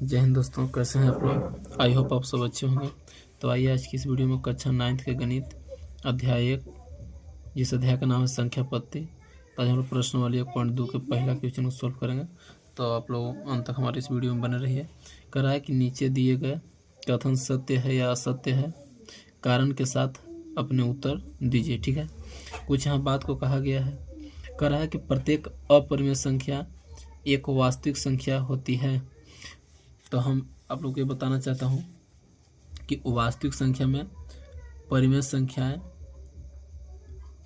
जय हिंद दोस्तों, कैसे हैं आप लोग। आई होप आप सब अच्छे होंगे। तो आइए आज की इस वीडियो में कक्षा 9 के गणित अध्याय 1, जिस अध्याय का नाम है संख्या पत्ती। तो आज हम लोग प्रश्नावली 1.2 के पहला क्वेश्चन को सॉल्व करेंगे। तो आप लोग अंत तक हमारे इस वीडियो में बने रहिए। कह रहा है कि नीचे दिए गए कथन सत्य है या असत्य है, कारण के साथ अपने उत्तर दीजिए। ठीक है, कुछ यहाँ बात को कहा गया है। कह रहा है कि प्रत्येक अपरिमेय संख्या एक वास्तविक संख्या होती है। तो हम आप लोग को ये बताना चाहता हूँ कि वास्तविक संख्या में परिमेय संख्याएं,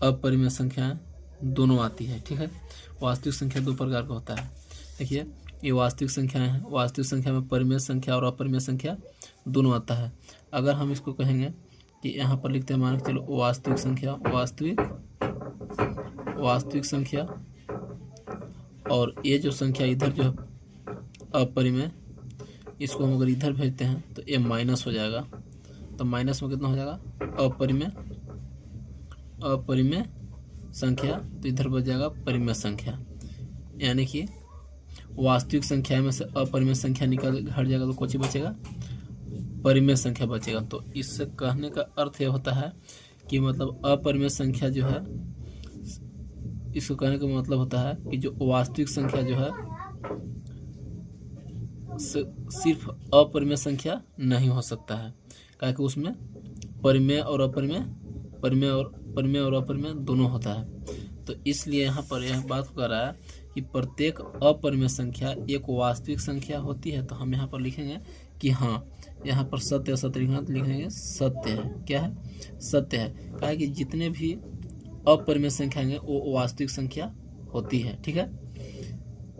अपरिमेय संख्याएं दोनों आती है। ठीक है, वास्तविक संख्या दो प्रकार का होता है। देखिए, ये वास्तविक संख्याएं हैं। वास्तविक संख्या में परिमेय संख्या और अपरिमेय संख्या दोनों आता है। अगर हम इसको कहेंगे कि यहाँ पर लिखते हैं, मान के चलो वास्तविक संख्या, वास्तविक संख्या, और ये जो संख्या इधर जो अपरिमेय, इसको हम अगर इधर भेजते हैं तो ये माइनस हो जाएगा। तो माइनस में कितना हो जाएगा, अपरिमेय संख्या, तो इधर बच जाएगा परिमेय संख्या। यानी कि वास्तविक संख्या में से अपरिमेय संख्या निकल हट जाएगा तो कौन बचेगा, परिमेय संख्या बचेगा। तो इससे कहने का अर्थ ये होता है कि मतलब अपरिमेय संख्या जो है, इसको कहने का मतलब होता है कि जो वास्तविक संख्या जो है सिर्फ अपरिमेय संख्या नहीं हो सकता है, क्योंकि उसमें परिमेय और अपरिमेय, परिमेय और अपरिमेय दोनों होता है। तो इसलिए यहाँ पर यह बात कर रहा है कि प्रत्येक अपरिमेय संख्या एक वास्तविक संख्या होती है। तो हम यहाँ पर लिखेंगे कि हाँ, यहाँ पर सत्य और सत्य लिखना, तो लिखेंगे सत्य है। क्या है, सत्य है। कहा कि जितने भी अपरिमेय संख्या हैं वो वास्तविक संख्या होती है। ठीक है,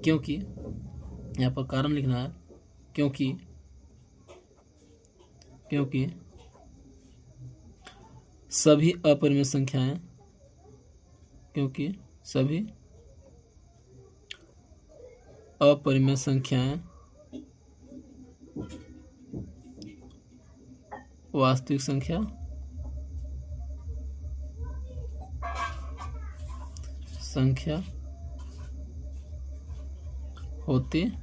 क्योंकि यहाँ पर कारण लिखना है, क्योंकि सभी अपरिमेय संख्याएं, क्योंकि सभी अपरिमेय संख्याएं वास्तविक संख्या होती है।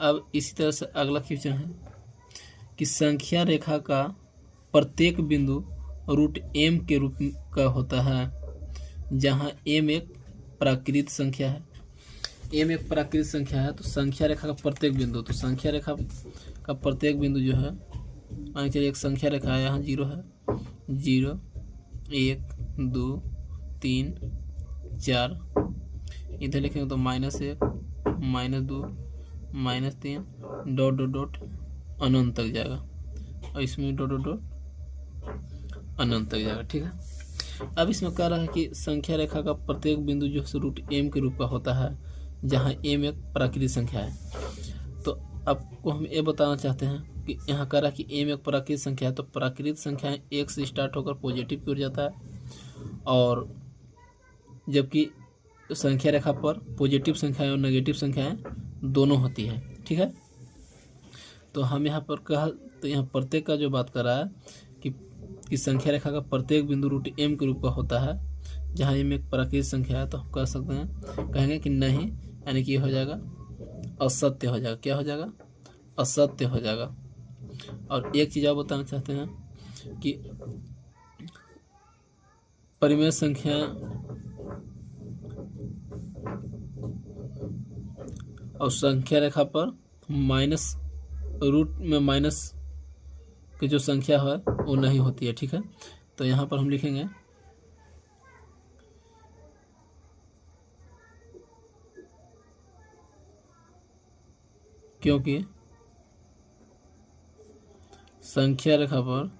अब इसी तरह से अगला क्वेश्चन है कि संख्या रेखा का प्रत्येक बिंदु रूट m के रूप का होता है, जहां m एक प्राकृत संख्या है। m एक प्राकृत संख्या है। तो संख्या रेखा का प्रत्येक बिंदु, तो संख्या रेखा का प्रत्येक बिंदु जो है, मान के चलिए एक संख्या रेखा है, यहाँ 0 है, 0 1 2 3 4, इधर लिखेंगे तो -1 -2 -3 डॉट डॉट डॉट अनंत तक जाएगा, और इसमें डॉट डॉट डॉट अनंत तक जाएगा। ठीक है, अब इसमें कह रहा है कि संख्या रेखा का प्रत्येक बिंदु जो है रूट m के रूप का होता है, जहां m एक प्राकृतिक संख्या है। तो आपको हम ये बताना चाहते हैं कि यहाँ कह रहा है कि m एक प्राकृतिक संख्या है। तो प्राकृतिक संख्याएं 1 से स्टार्ट होकर पॉजिटिव की ओर जाता है, और जबकि संख्या रेखा पर पॉजिटिव संख्याएं और नेगेटिव संख्याएं दोनों होती है। ठीक है, तो हम यहाँ पर कहा, तो यहाँ प्रत्येक का जो बात कर रहा है कि संख्या रेखा का प्रत्येक बिंदु रूट m के रूप का होता है, जहाँ m एक प्राकृतिक संख्या है। तो हम कह सकते हैं, कहेंगे कि नहीं, यानी कि हो जाएगा असत्य हो जाएगा। क्या हो जाएगा, असत्य हो जाएगा। और एक चीज़ आप बताना चाहते हैं कि परिमेय संख्या और संख्या रेखा पर माइनस, रूट में माइनस की जो संख्या है वो नहीं होती है। ठीक है, तो यहाँ पर हम लिखेंगे क्योंकि संख्या रेखा पर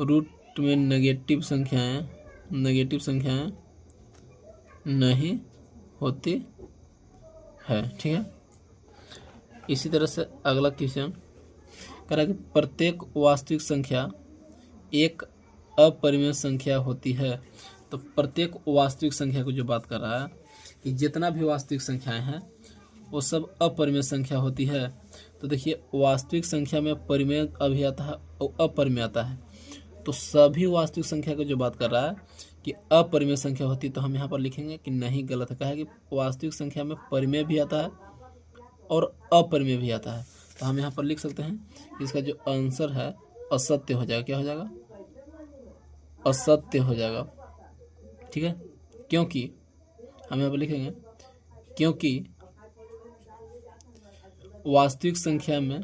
रूट में नेगेटिव संख्याएं नहीं होती है। ठीक है, इसी तरह से अगला क्वेश्चन कह रहा है कि प्रत्येक वास्तविक संख्या एक अपरिमेय संख्या होती है। तो प्रत्येक वास्तविक संख्या को जो बात कर रहा है कि जितना भी वास्तविक संख्याएं हैं वो सब अपरिमेय संख्या होती है। तो देखिए, वास्तविक संख्या में परिमेय अभी आता है और अपरिमेय आता है। तो सभी वास्तविक संख्या की जो बात कर रहा है कि अपरिमेय संख्या होती है, तो हम यहाँ पर लिखेंगे कि नहीं, गलत है। कहा है कि वास्तविक संख्या में परिमेय भी आता है और अपरिमेय भी आता है। तो हम यहाँ पर लिख सकते हैं इसका जो आंसर है असत्य हो जाएगा। क्या हो जाएगा? असत्य हो जाएगा। ठीक है, क्योंकि हम यहाँ पर लिखेंगे क्योंकि वास्तविक संख्या में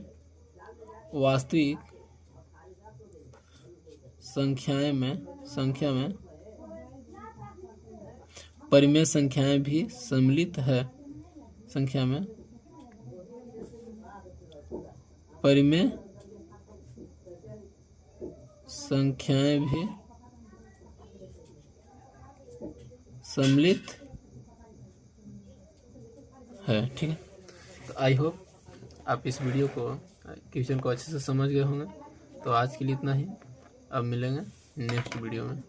परिमेय संख्याएं भी सम्मिलित है। संख्या में परिमेय संख्याएं भी सम्मिलित है। ठीक है, तो आई होप आप इस वीडियो को, क्वेश्चन को अच्छे से समझ गए होंगे। तो आज के लिए इतना ही, अब मिलेंगे नेक्स्ट वीडियो में।